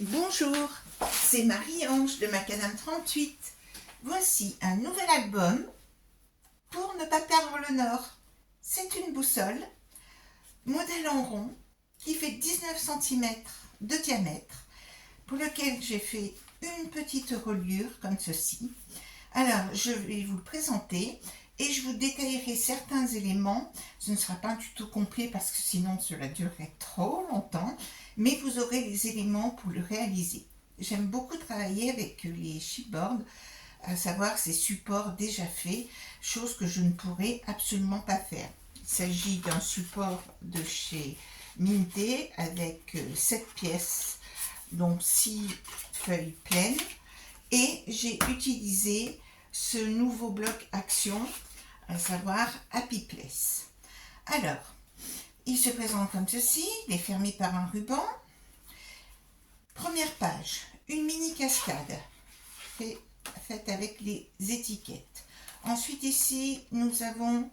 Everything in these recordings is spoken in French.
Bonjour, c'est Marie-Ange de Macadam 38. Voici un nouvel album pour ne pas perdre le nord. C'est une boussole, modèle en rond, qui fait 19 cm de diamètre, pour lequel j'ai fait une petite reliure comme ceci. Alors, je vais vous le présenter et je vous détaillerai certains éléments. Ce ne sera pas du tout complet parce que sinon cela durerait trop longtemps, mais vous aurez les éléments pour le réaliser. J'aime beaucoup travailler avec les chipboards, à savoir ces supports déjà faits, chose que je ne pourrais absolument pas faire. Il s'agit d'un support de chez Minté avec 7 pièces, donc 6 feuilles pleines, et j'ai utilisé ce nouveau bloc action, à savoir Happy Place. Alors, il se présente comme ceci, il est fermé par un ruban. Première page, une mini cascade faite avec les étiquettes. Ensuite ici, nous avons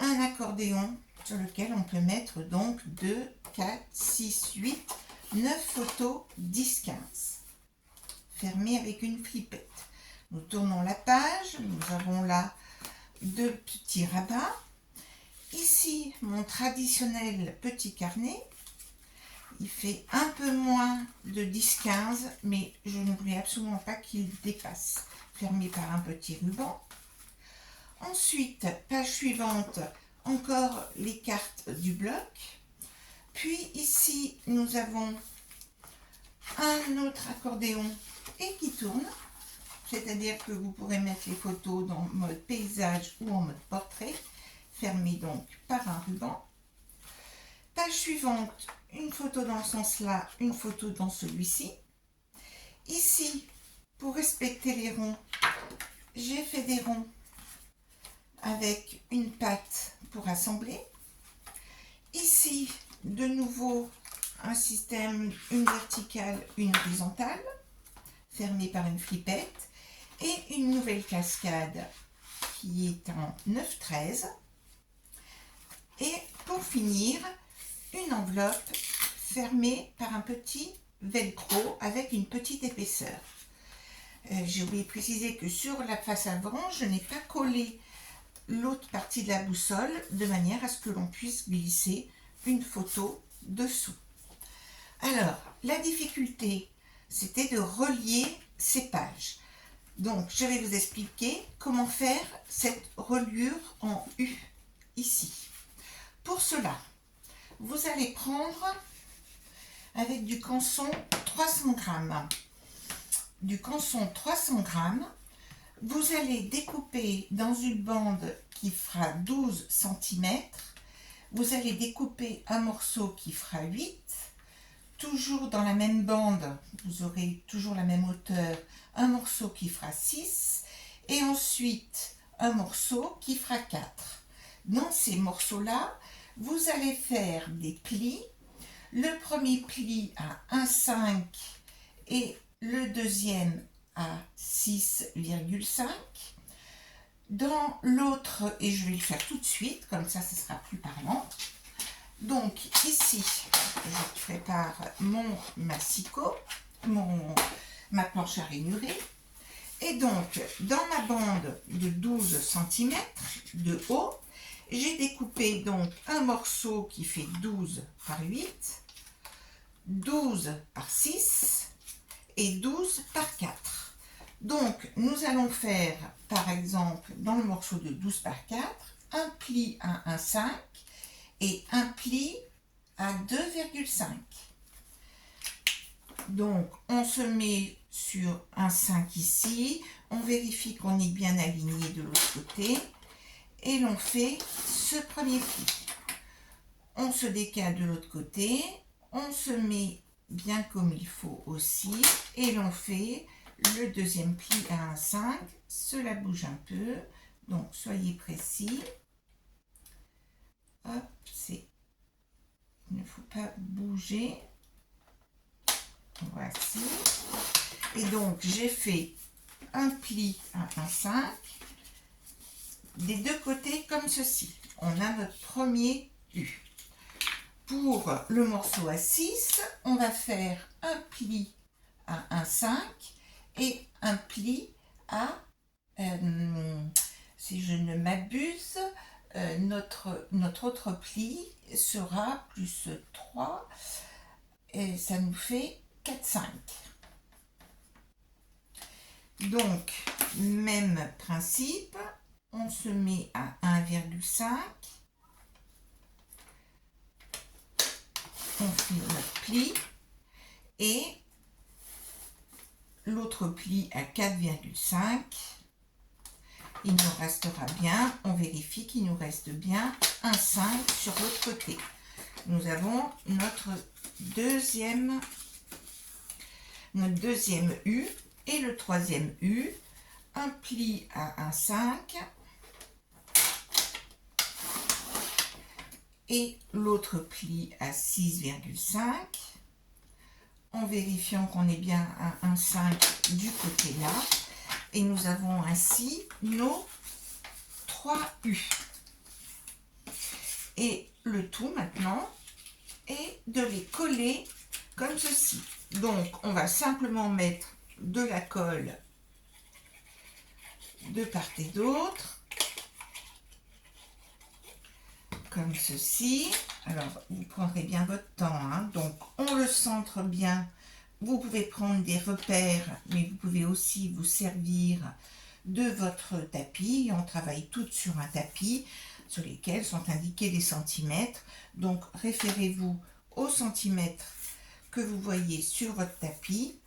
un accordéon sur lequel on peut mettre donc 2, 4, 6, 8, 9 photos, 10, 15. Fermé avec une flippette. Nous tournons la page, nous avons là 2 petits rabats. Ici, mon traditionnel petit carnet. Il fait un peu moins de 10-15, mais je ne voulais absolument pas qu'il dépasse. Fermé par un petit ruban. Ensuite, page suivante, encore les cartes du bloc. Puis ici, nous avons un autre accordéon et qui tourne. C'est-à-dire que vous pourrez mettre les photos dans mode paysage ou en mode portrait. Fermé donc par un ruban. Page suivante, une photo dans ce sens-là, une photo dans celui-ci. Ici, pour respecter les ronds, j'ai fait des ronds avec une patte pour assembler. Ici, de nouveau, un système, une verticale, une horizontale, fermée par une flippette, et une nouvelle cascade qui est en 9-13. Et pour finir, une enveloppe fermée par un petit velcro avec une petite épaisseur. J'ai oublié de préciser que sur la face avant, je n'ai pas collé l'autre partie de la boussole de manière à ce que l'on puisse glisser une photo dessous. Alors, la difficulté, c'était de relier ces pages. Donc, je vais vous expliquer comment faire cette reliure en U, ici. Pour cela, vous allez prendre avec du canson 300 g. Du canson 300 g, vous allez découper dans une bande qui fera 12 cm. Vous allez découper un morceau qui fera 8. Toujours dans la même bande, vous aurez toujours la même hauteur, un morceau qui fera 6 et ensuite un morceau qui fera 4. Dans ces morceaux-là, vous allez faire des plis. Le premier pli à 1,5 et le deuxième à 6,5. Dans l'autre, et je vais le faire tout de suite, comme ça ce sera plus parlant. Donc ici, je prépare mon massicot, ma planche à ranurer. Et donc, dans ma bande de 12 cm de haut, j'ai découpé donc un morceau qui fait 12 par 8, 12 par 6 et 12 par 4. Donc, nous allons faire, par exemple, dans le morceau de 12 par 4, un pli à 1,5 et un pli à 2,5. Donc, on se met sur 1,5 ici, on vérifie qu'on est bien aligné de l'autre côté et l'on fait ce premier pli. On se décale de l'autre côté, on se met bien comme il faut aussi et l'on fait le deuxième pli à 1,5. Cela bouge un peu, donc soyez précis. Hop, il ne faut pas bouger. Voici. Et donc, j'ai fait un pli à 1,5 des deux côtés comme ceci. On a notre premier U. Pour le morceau à 6, on va faire un pli à 1,5 et un pli à, si je ne m'abuse, notre autre pli sera plus 3 et ça nous fait 4,5. Donc, même principe, on se met à 1,5. On fait notre pli et l'autre pli à 4,5. Il nous restera bien, on vérifie qu'il nous reste bien un 5 sur l'autre côté. Nous avons notre deuxième U et le troisième U, un pli à 1,5 et l'autre pli à 6,5 en vérifiant qu'on est bien à 1,5 du côté là. Et nous avons ainsi nos 3 U. Et le tout maintenant est de les coller comme ceci. Donc on va simplement mettre de la colle de part et d'autre, comme ceci. Alors vous prendrez bien votre temps, hein. Donc on le centre bien. Vous pouvez prendre des repères, mais vous pouvez aussi vous servir de votre tapis. On travaille toutes sur un tapis sur lesquels sont indiqués les centimètres. Donc référez-vous aux centimètres que vous voyez sur votre tapis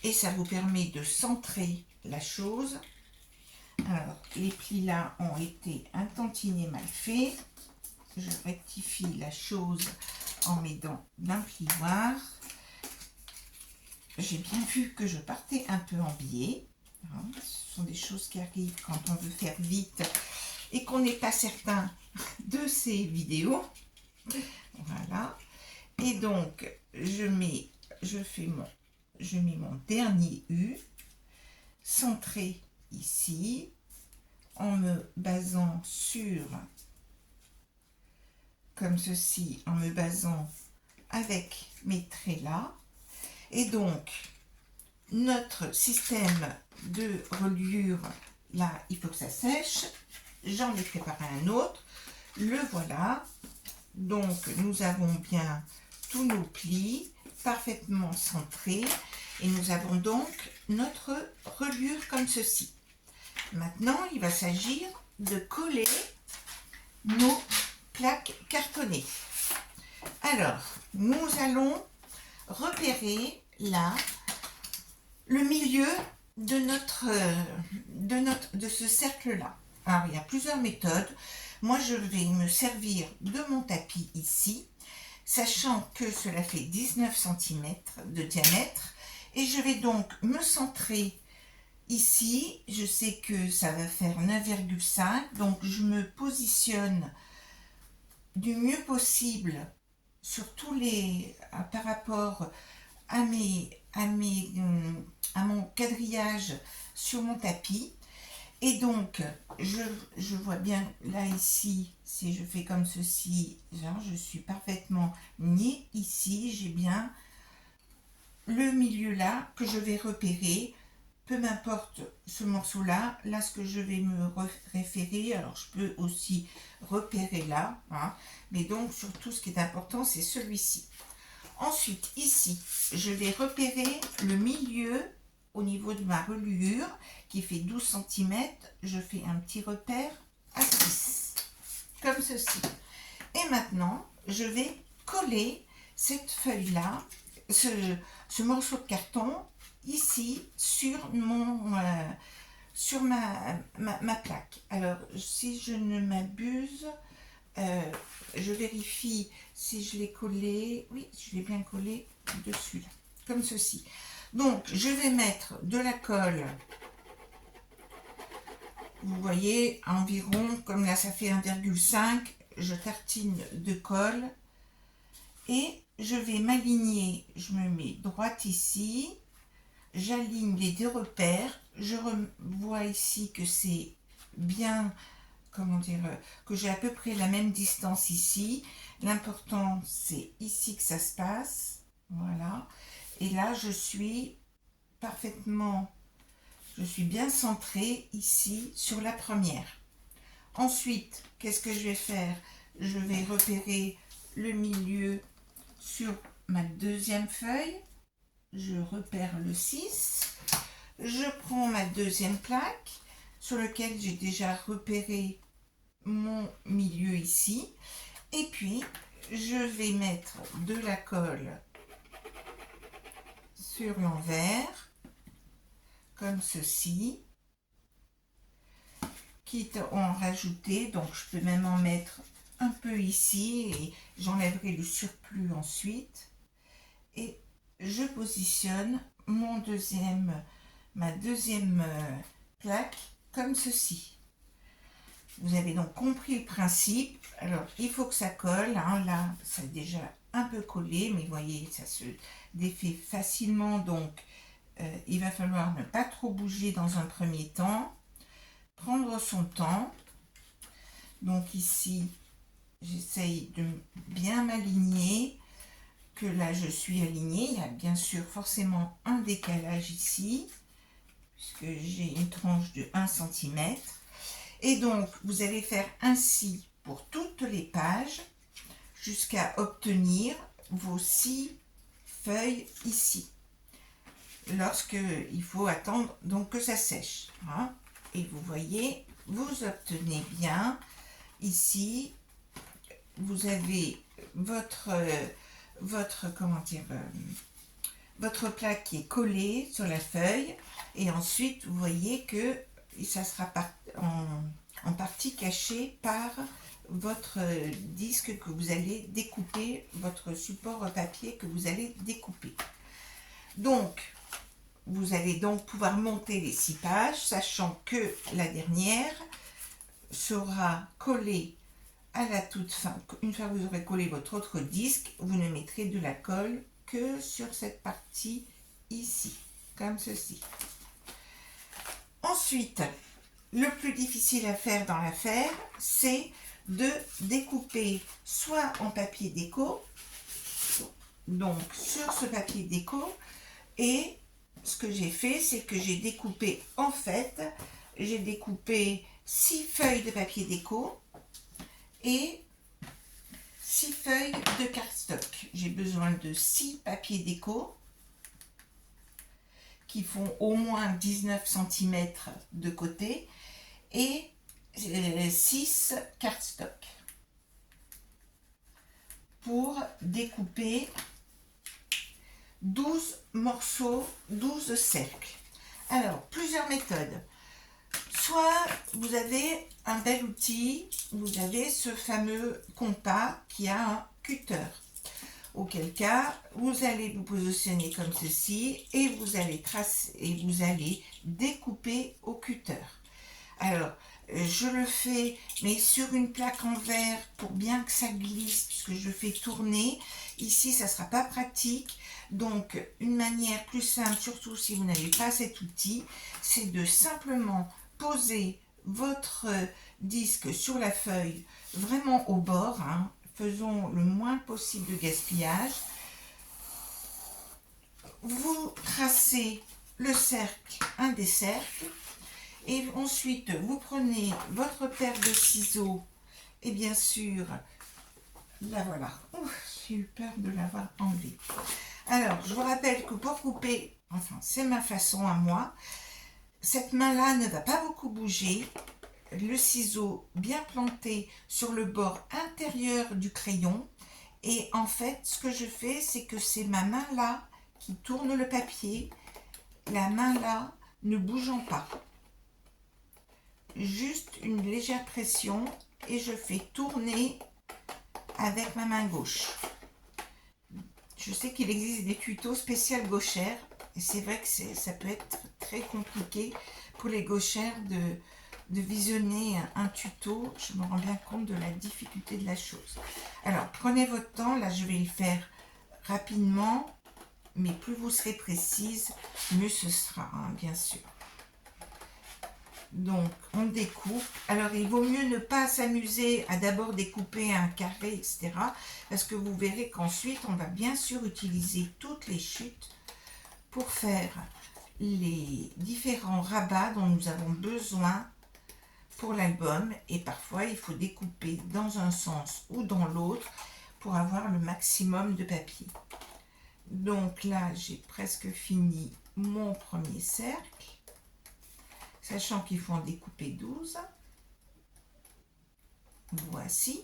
et ça vous permet de centrer la chose. Alors les plis là ont été un tantinet mal faits. Je rectifie la chose en mettant d'un plioir. J'ai bien vu que je partais un peu en biais. Ce sont des choses qui arrivent quand on veut faire vite et qu'on n'est pas certain de ces vidéos. Voilà. Et donc, je mets mon dernier U, centré ici, en me basant sur, comme ceci, en me basant avec mes traits là. Et donc, notre système de reliure, là, il faut que ça sèche. J'en ai préparé un autre. Le voilà. Donc, nous avons bien tous nos plis parfaitement centrés. Et nous avons donc notre reliure comme ceci. Maintenant, il va s'agir de coller nos plaques cartonnées. Alors, nous allons repérer là le milieu de ce cercle là. Alors il y a plusieurs méthodes. Moi je vais me servir de mon tapis ici, sachant que cela fait 19 cm de diamètre et je vais donc me centrer ici. Je sais que ça va faire 9,5, donc je me positionne du mieux possible sur tous les par rapport à mon quadrillage sur mon tapis. Et donc je vois bien là ici, si je fais comme ceci, genre je suis parfaitement née ici, j'ai bien le milieu là que je vais repérer. Peu m'importe ce morceau là, là ce que je vais me référer, alors je peux aussi repérer là, hein, mais donc surtout ce qui est important c'est celui-ci. Ensuite ici je vais repérer le milieu au niveau de ma reliure qui fait 12 cm, je fais un petit repère à 6 comme ceci. Et maintenant je vais coller cette feuille là, ce morceau de carton ici sur ma plaque. Alors si je ne m'abuse, je vérifie si je l'ai collé. Oui, je l'ai bien collé dessus là, comme ceci. Donc je vais mettre de la colle, vous voyez, environ, comme là ça fait 1,5, je tartine de colle et je vais m'aligner. Je me mets droite ici, j'aligne les deux repères, je vois ici que c'est bien, comment dire, que j'ai à peu près la même distance ici. L'important, c'est ici que ça se passe. Voilà. Et là, je suis parfaitement, je suis bien centrée ici sur la première. Ensuite, qu'est-ce que je vais faire? Je vais repérer le milieu sur ma deuxième feuille. Je repère le 6. Je prends ma deuxième plaque sur laquelle j'ai déjà repéré mon milieu ici. Et puis, je vais mettre de la colle sur l'envers, comme ceci. Quitte à en rajouter, donc je peux même en mettre un peu ici et j'enlèverai le surplus ensuite. Et je positionne ma deuxième plaque comme ceci. Vous avez donc compris le principe. Alors, il faut que ça colle. Hein. Là, ça a déjà un peu collé, mais vous voyez, ça se défait facilement. Donc, il va falloir ne pas trop bouger dans un premier temps. Prendre son temps. Donc ici, j'essaye de bien m'aligner. Que là, je suis alignée. Il y a bien sûr forcément un décalage ici, puisque j'ai une tranche de 1 cm. Et donc, vous allez faire ainsi pour toutes les pages jusqu'à obtenir vos 6 feuilles ici. Lorsqu'il faut attendre donc que ça sèche. Hein. Et vous voyez, vous obtenez bien ici, vous avez votre votre plaque qui est collée sur la feuille et ensuite vous voyez que ça sera en partie caché par votre disque que vous allez découper, votre support papier que vous allez découper. Donc, vous allez donc pouvoir monter les 6 pages, sachant que la dernière sera collée à la toute fin. Une fois que vous aurez collé votre autre disque, vous ne mettrez de la colle que sur cette partie ici, comme ceci. Ensuite, le plus difficile à faire dans l'affaire, c'est de découper soit en papier déco, donc sur ce papier déco, et ce que j'ai fait, c'est que j'ai découpé, en fait, j'ai découpé 6 feuilles de papier déco et 6 feuilles de cardstock. J'ai besoin de 6 papiers déco qui font au moins 19 cm de côté et 6 cardstock pour découper 12 morceaux, 12 cercles. Alors, plusieurs méthodes. Soit vous avez un bel outil, vous avez ce fameux compas qui a un cutter. Auquel cas, vous allez vous positionner comme ceci et vous allez tracer et vous allez découper au cutter. Alors, je le fais, mais sur une plaque en verre pour bien que ça glisse, puisque je fais tourner. Ici, ça ne sera pas pratique. Donc, une manière plus simple, surtout si vous n'avez pas cet outil, c'est de simplement poser votre disque sur la feuille, vraiment au bord. Hein. Faisons le moins possible de gaspillage. Vous tracez le cercle, un des cercles. Et ensuite, vous prenez votre paire de ciseaux et bien sûr, la voilà. J'ai eu peur de l'avoir enlevée. Alors, je vous rappelle que pour couper, enfin, c'est ma façon à moi, cette main-là ne va pas beaucoup bouger. Le ciseau bien planté sur le bord intérieur du crayon. Et en fait, ce que je fais, c'est que c'est ma main-là qui tourne le papier. La main-là ne bougeant pas. Juste une légère pression et je fais tourner avec ma main gauche. Je sais qu'il existe des tutos spéciaux gauchères et c'est vrai que ça peut être très compliqué pour les gauchères de visionner un tuto. Je me rends bien compte de la difficulté de la chose. Alors prenez votre temps, là je vais le faire rapidement, mais plus vous serez précise, mieux ce sera, hein, bien sûr. Donc, on découpe. Alors, il vaut mieux ne pas s'amuser à d'abord découper un carré, etc. Parce que vous verrez qu'ensuite, on va bien sûr utiliser toutes les chutes pour faire les différents rabats dont nous avons besoin pour l'album. Et parfois, il faut découper dans un sens ou dans l'autre pour avoir le maximum de papier. Donc là, j'ai presque fini mon premier cercle, sachant qu'il faut en découper 12. Voici.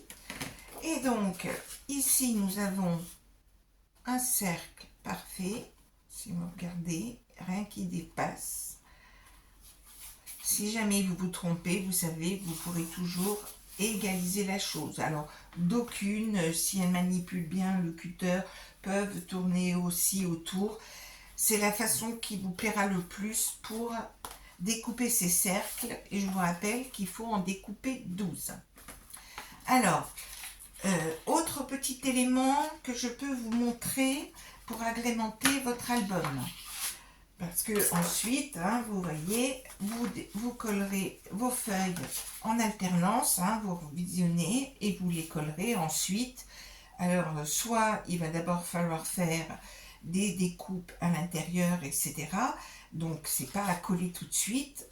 Et donc, ici, nous avons un cercle parfait. Si vous regardez, rien qui dépasse. Si jamais vous vous trompez, vous savez, vous pourrez toujours égaliser la chose. Alors, d'aucunes, si elles manipulent bien le cutter, peuvent tourner aussi autour. C'est la façon qui vous plaira le plus pour découper ces cercles. Et je vous rappelle qu'il faut en découper 12. Alors, autre petit élément que je peux vous montrer pour agrémenter votre album. Parce que ensuite, hein, vous voyez, vous collerez vos feuilles en alternance, hein, vous visionnez et vous les collerez ensuite. Alors, soit il va d'abord falloir faire des découpes à l'intérieur, etc. Donc, c'est pas à coller tout de suite.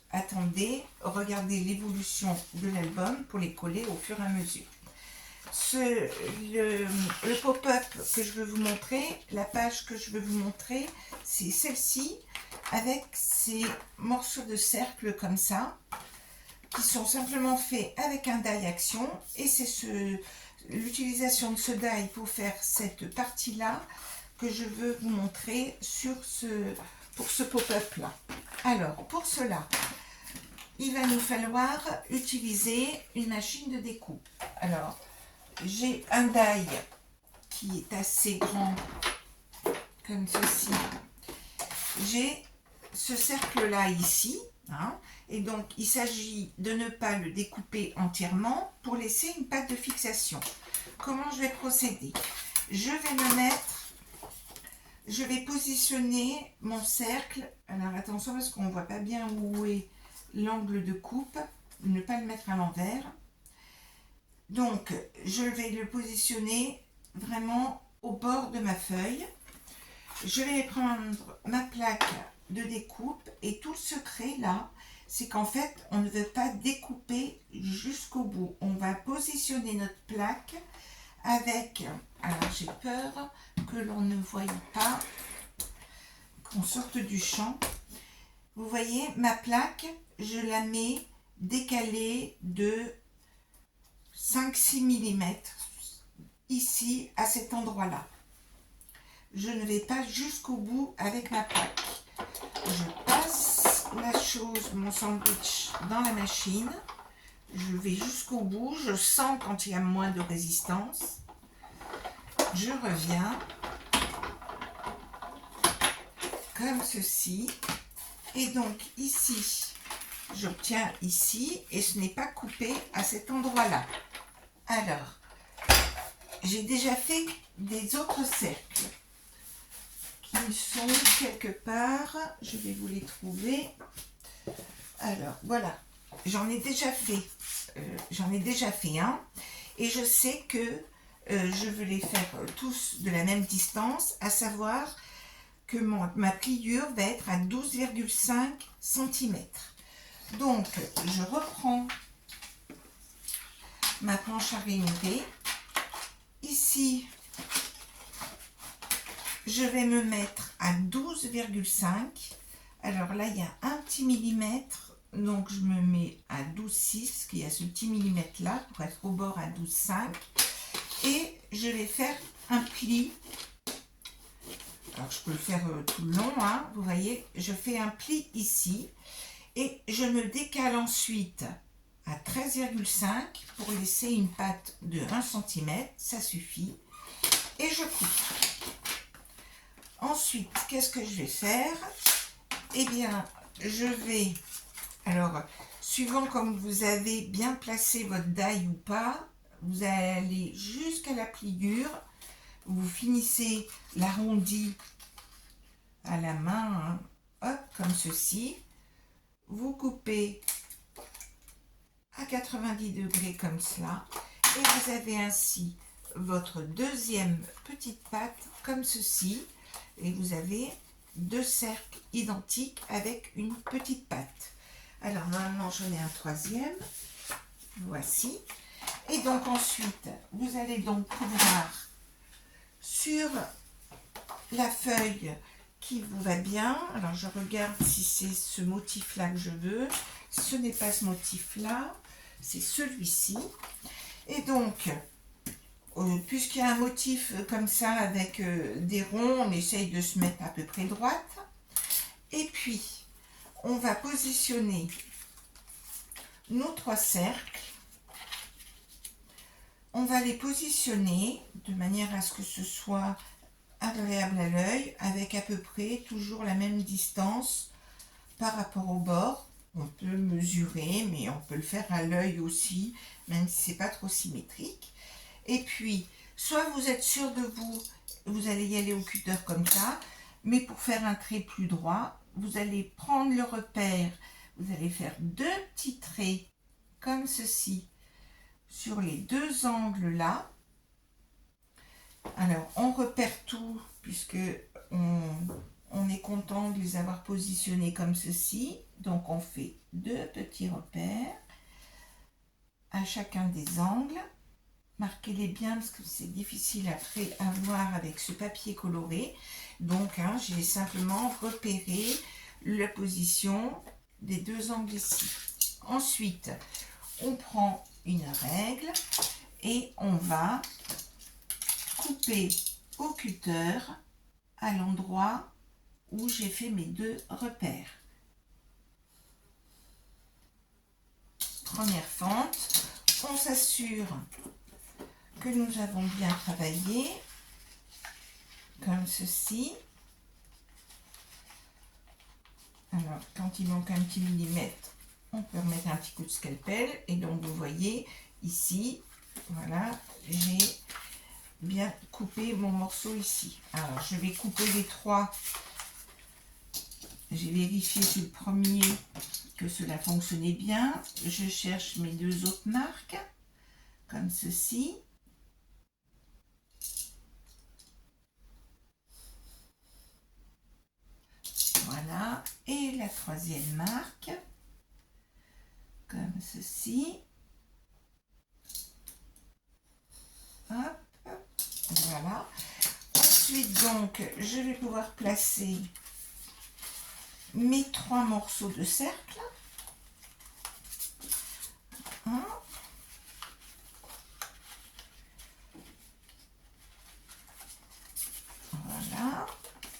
Regardez l'évolution de l'album pour les coller au fur et à mesure. Le pop-up que je veux vous montrer, la page que je veux vous montrer, c'est celle-ci, avec ces morceaux de cercle comme ça, qui sont simplement faits avec un die action, et c'est l'utilisation de ce die pour faire cette partie-là que je veux vous montrer pour ce pop-up là. Alors, pour cela, il va nous falloir utiliser une machine de découpe. Alors, j'ai un die qui est assez grand, comme ceci. J'ai ce cercle-là ici, hein, et donc il s'agit de ne pas le découper entièrement pour laisser une patte de fixation. Comment je vais procéder? Je vais positionner mon cercle. Alors attention parce qu'on ne voit pas bien où est l'angle de coupe, ne pas le mettre à l'envers. Donc, je vais le positionner vraiment au bord de ma feuille. Je vais prendre ma plaque de découpe et tout le secret là, c'est qu'en fait, on ne veut pas découper jusqu'au bout. On va positionner notre plaque avec, alors j'ai peur que l'on ne voie pas, qu'on sorte du champ. Vous voyez, ma plaque, je la mets décalée de 5-6 mm ici à cet endroit là. Je ne vais pas jusqu'au bout avec ma plaque. Je passe mon sandwich dans la machine, je vais jusqu'au bout, je sens quand il y a moins de résistance, je reviens comme ceci, et donc ici j'obtiens ici et ce n'est pas coupé à cet endroit là. Alors, j'ai déjà fait des autres cercles qui sont quelque part, je vais vous les trouver. Alors voilà, j'en ai déjà fait un et je sais que je veux les faire tous de la même distance, à savoir que ma pliure va être à 12,5 cm. Donc je reprends ma planche à rayonner. Ici, je vais me mettre à 12,5. Alors là, il y a un petit millimètre, donc je me mets à 12,6, parce qu'il y a ce petit millimètre là, pour être au bord à 12,5. Et je vais faire un pli. Alors je peux le faire tout le long, hein, vous voyez, je fais un pli ici. Et je me décale ensuite à 13,5 pour laisser une patte de 1 cm, ça suffit. Et je coupe. Ensuite, qu'est-ce que je vais faire? Eh bien, je vais, alors, suivant comme vous avez bien placé votre die ou pas, vous allez aller jusqu'à la pliure, vous finissez l'arrondi à la main, hein, hop, comme ceci, vous coupez à 90 degrés comme cela. Et vous avez ainsi votre deuxième petite pâte comme ceci. Et vous avez deux cercles identiques avec une petite pâte. Alors maintenant j'en ai un troisième. Voici. Et donc ensuite, vous allez donc pouvoir sur la feuille qui vous va bien. Alors je regarde si c'est ce motif-là que je veux. Ce n'est pas ce motif-là, c'est celui-ci. Et donc, puisqu'il y a un motif comme ça avec des ronds, on essaye de se mettre à peu près droite. Et puis, on va positionner nos trois cercles. On va les positionner de manière à ce que ce soit agréable à l'œil, avec à peu près toujours la même distance par rapport au bord. On peut mesurer, mais on peut le faire à l'œil aussi, même si c'est pas trop symétrique. Et puis, soit vous êtes sûr de vous, vous allez y aller au cutter comme ça, mais pour faire un trait plus droit, vous allez prendre le repère, vous allez faire deux petits traits comme ceci sur les deux angles là. Alors, on repère tout puisque on est content de les avoir positionnés comme ceci. Donc, on fait deux petits repères à chacun des angles. Marquez-les bien parce que c'est difficile après à voir avec ce papier coloré. Donc, j'ai simplement repéré la position des deux angles ici. Ensuite, on prend une règle et on va couper au cutter à l'endroit où j'ai fait mes deux repères. Première fente, on s'assure que nous avons bien travaillé comme ceci. Alors quand il manque un petit millimètre, on peut remettre un petit coup de scalpel et donc vous voyez ici, voilà, j'ai bien coupé mon morceau ici. Alors je vais couper les trois. J'ai vérifié sur le premier que cela fonctionnait bien. Je cherche mes deux autres marques comme ceci. Voilà, et la troisième marque comme ceci. Hop, voilà. Ensuite donc je vais pouvoir placer mes trois morceaux de cercle. Voilà,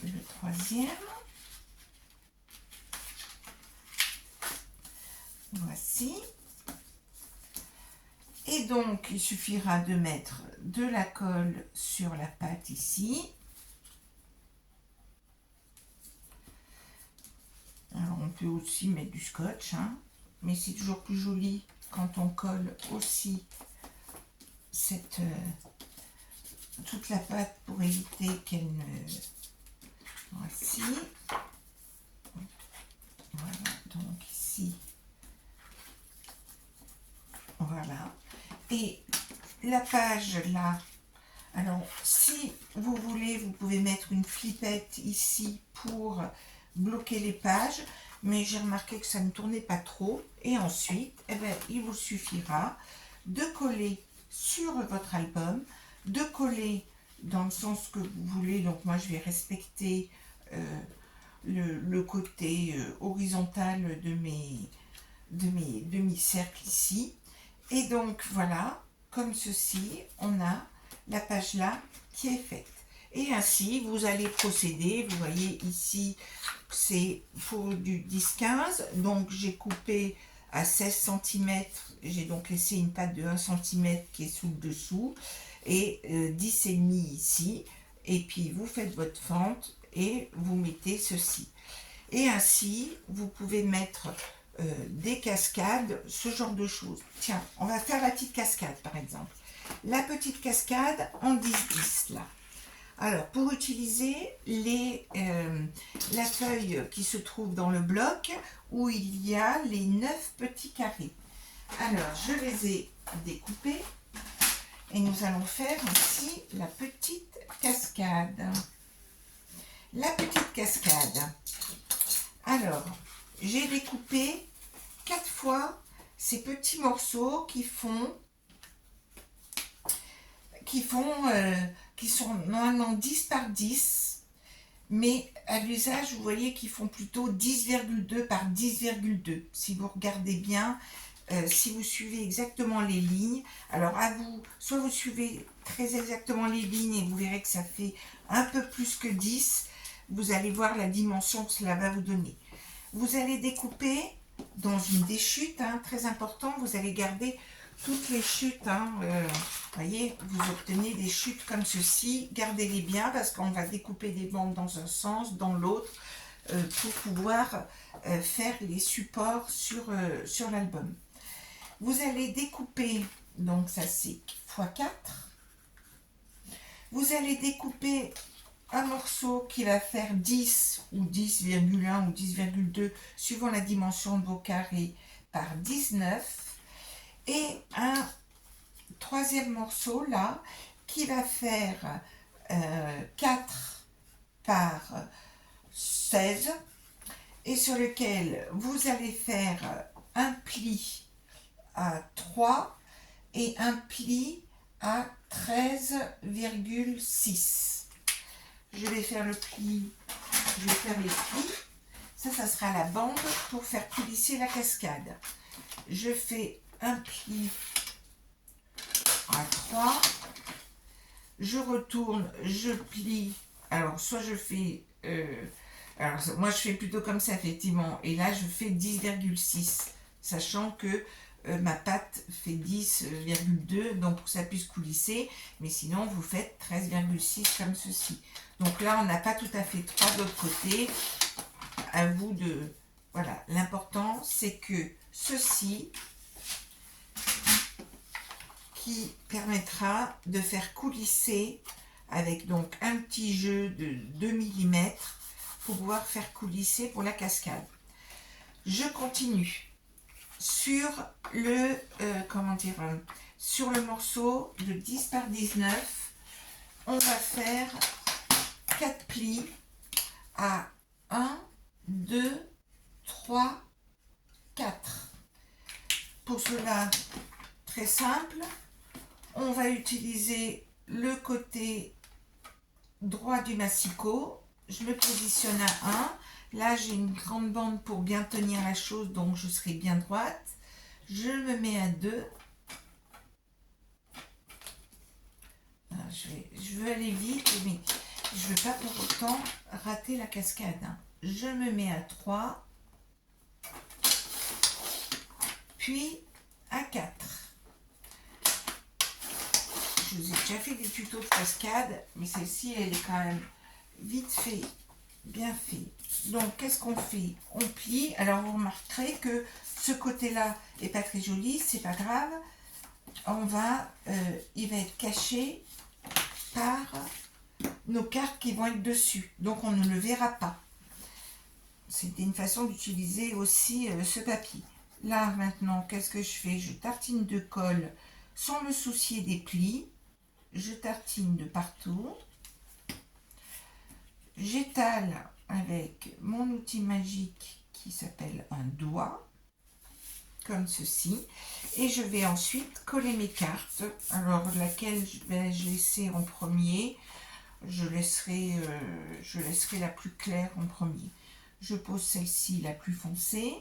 le troisième. Voici. Et donc, il suffira de mettre de la colle sur la pâte ici. Alors, on peut aussi mettre du scotch, mais c'est toujours plus joli quand on colle aussi toute la pâte pour éviter qu'elle ne... Voici. Voilà, donc ici. Voilà. Et la page là, alors si vous voulez, vous pouvez mettre une flippette ici pour bloquer les pages, mais j'ai remarqué que ça ne tournait pas trop. Et ensuite, il vous suffira de coller sur votre album, de coller dans le sens que vous voulez. Donc moi je vais respecter le côté horizontal de mes demi-cercles ici. Et donc voilà, comme ceci, on a la page là qui est faite. Et ainsi, vous allez procéder. Vous voyez ici, c'est pour du 10-15. Donc j'ai coupé à 16 cm. J'ai donc laissé une pâte de 1 cm qui est sous le dessous. Et 10,5 ici. Et puis vous faites votre fente et vous mettez ceci. Et ainsi, vous pouvez mettre des cascades, ce genre de choses. Tiens, on va faire la petite cascade par exemple. La petite cascade en 10-10 là. Alors, pour utiliser la feuille qui se trouve dans le bloc où il y a les 9 petits carrés. Alors, je les ai découpés et nous allons faire ici la petite cascade. La petite cascade. Alors, j'ai découpé 4 fois ces petits morceaux qui sont normalement 10 par 10, mais à l'usage, vous voyez qu'ils font plutôt 10,2 par 10,2. Si vous regardez bien, si vous suivez exactement les lignes, alors à vous, soit vous suivez très exactement les lignes et vous verrez que ça fait un peu plus que 10, vous allez voir la dimension que cela va vous donner. Vous allez découper dans une des chutes, très important, vous allez garder toutes les chutes, voyez, vous obtenez des chutes comme ceci, gardez-les bien parce qu'on va découper des bandes dans un sens, dans l'autre, pour pouvoir faire les supports sur l'album. Vous allez découper, donc ça c'est x4, vous allez découper un morceau qui va faire 10 ou 10,1 ou 10,2 suivant la dimension de vos carrés par 19 et un troisième morceau là qui va faire 4 par 16 et sur lequel vous allez faire un pli à 3 et un pli à 13,6. Je vais faire le pli, je vais faire les plis. Ça sera la bande pour faire coulisser la cascade. Je fais un pli à 3. Je retourne, je plie. Alors, soit je fais... alors, moi, je fais plutôt comme ça, effectivement. Et là, je fais 10,6. Sachant que ma pâte fait 10,2. Donc, pour que ça puisse coulisser. Mais sinon, vous faites 13,6 comme ceci. Donc là, on n'a pas tout à fait 3 de l'autre côté. À vous de... Voilà. L'important, c'est que ceci... qui permettra de faire coulisser avec donc un petit jeu de 2 mm pour pouvoir faire coulisser pour la cascade. Je continue sur le sur le morceau de 10 par 19. On va faire 4 plis à 1, 2, 3, 4. Pour cela, très simple, on va utiliser le côté droit du massicot. Je me positionne à 1. Là, j'ai une grande bande pour bien tenir la chose, donc je serai bien droite. Je me mets à 2. Je veux aller vite, mais je ne veux pas pour autant rater la cascade. Je me mets à 3. Puis à 4. Je vous ai déjà fait des tutos de cascade, mais celle-ci, elle est quand même vite fait, bien fait. Donc, qu'est-ce qu'on fait? On plie. Alors, vous remarquerez que ce côté-là est pas très joli, c'est pas grave. Il va être caché par nos cartes qui vont être dessus. Donc, on ne le verra pas. C'était une façon d'utiliser aussi ce papier. Là, maintenant, qu'est-ce que je fais? Je tartine de colle sans me soucier des plis. Je tartine de partout. J'étale avec mon outil magique qui s'appelle un doigt, comme ceci. Et je vais ensuite coller mes cartes. Alors, laquelle je vais laisser en premier? Je laisserai la plus claire en premier. Je pose celle-ci la plus foncée.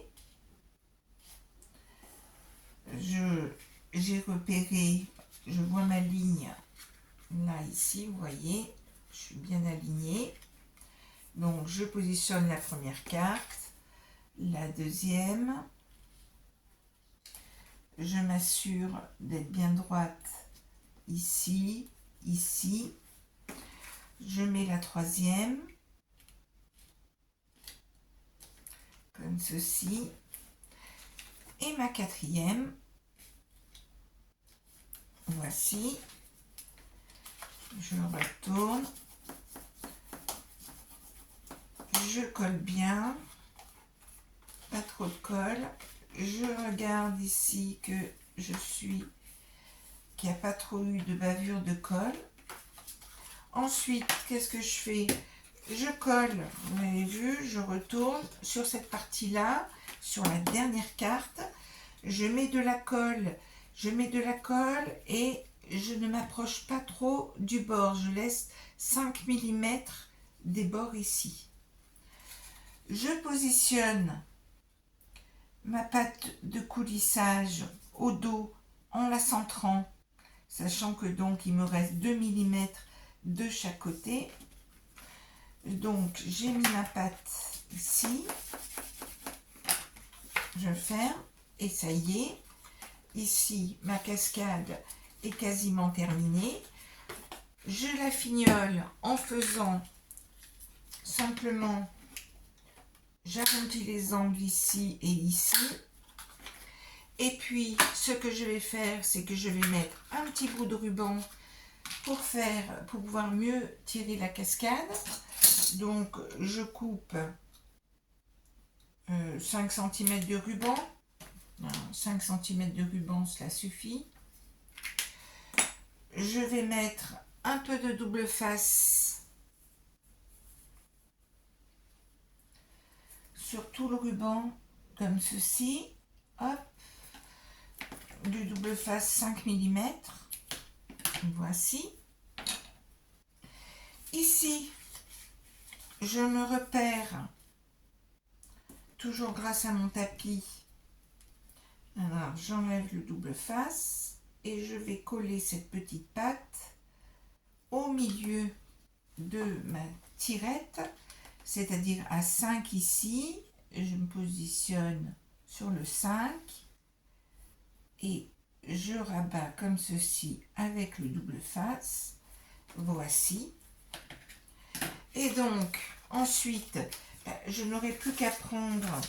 J'ai repéré, je vois ma ligne là ici, vous voyez, je suis bien alignée. Donc je positionne la première carte, la deuxième. Je m'assure d'être bien droite ici, ici. Je mets la troisième, comme ceci. Et ma quatrième, voici. Je retourne. Je colle bien. Pas trop de colle. je regarde ici que qu'il n'y a pas trop eu de bavure de colle. Ensuite, qu'est-ce que je fais? Je colle, vous avez vu, je retourne sur cette partie-là, sur la dernière carte. Je mets de la colle, et je ne m'approche pas trop du bord. Je laisse 5 mm des bords ici. Je positionne ma pâte de coulissage au dos en la centrant, sachant que donc il me reste 2 mm de chaque côté. Donc j'ai mis ma pâte ici, je ferme et ça y est. Ici ma cascade est quasiment terminée. Je la fignole en faisant simplement, j'arrondis les angles ici et ici. Et puis ce que je vais faire, c'est que je vais mettre un petit bout de ruban pour pouvoir mieux tirer la cascade. Donc je coupe 5 cm de ruban. 5 cm de ruban, cela suffit. Je vais mettre un peu de double face sur tout le ruban, comme ceci. Hop, du double face 5 mm. Voici. Ici, je me repère, toujours grâce à mon tapis. Alors, j'enlève le double face et je vais coller cette petite patte au milieu de ma tirette, c'est-à-dire à 5 ici. Je me positionne sur le 5 et je rabats comme ceci avec le double face. Voici. Et donc, ensuite, je n'aurai plus qu'à prendre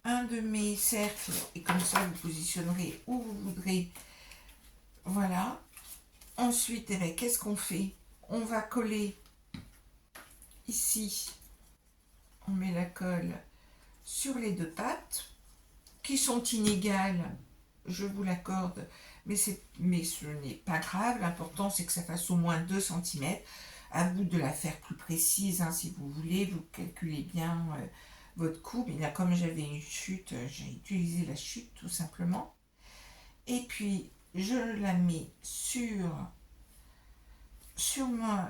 un de mes cercles et comme ça vous positionnerez où vous voudrez. Voilà. Ensuite, eh bien, qu'est-ce qu'on fait? On va coller ici. On met la colle sur les deux pattes qui sont inégales, je vous l'accorde, mais ce n'est pas grave. L'important c'est que ça fasse au moins 2 cm. À vous de la faire plus précise, hein, si vous voulez, vous calculez bien votre coupe. Et là, comme j'avais une chute, j'ai utilisé la chute tout simplement. Et puis je la mets sur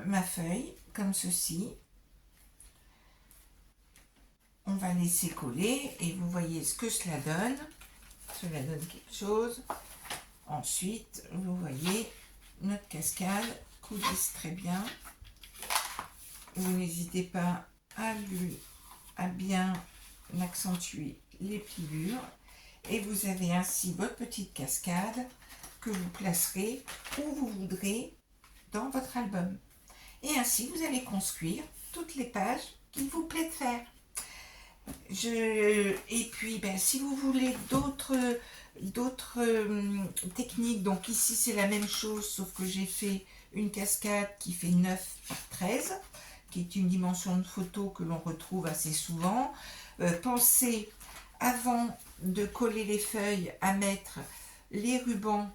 ma feuille comme ceci. On va laisser coller et vous voyez ce que cela donne. Cela donne quelque chose. Ensuite, vous voyez notre cascade coulisse très bien. Vous n'hésitez pas à bien accentuer les pliures. Et vous avez ainsi votre petite cascade que vous placerez où vous voudrez dans votre album. Et ainsi, vous allez construire toutes les pages qu'il vous plaît de faire. Et puis, si vous voulez d'autres techniques, donc ici c'est la même chose, sauf que j'ai fait une cascade qui fait 9 par 13, qui est une dimension de photo que l'on retrouve assez souvent. Pensez, avant de coller les feuilles, à mettre les rubans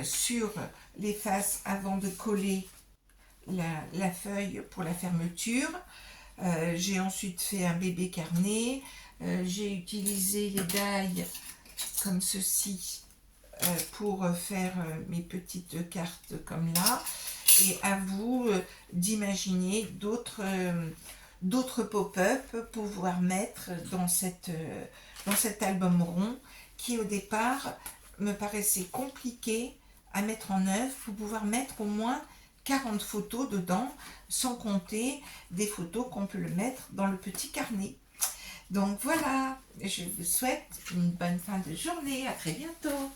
sur les faces avant de coller la feuille pour la fermeture. J'ai ensuite fait un bébé carnet. J'ai utilisé les die comme ceci pour faire mes petites cartes comme là. Et à vous d'imaginer d'autres pop-up pour pouvoir mettre dans cet album rond qui au départ me paraissait compliqué à mettre en œuvre pour pouvoir mettre au moins 40 photos dedans, sans compter des photos qu'on peut le mettre dans le petit carnet. Donc voilà, je vous souhaite une bonne fin de journée, à très bientôt.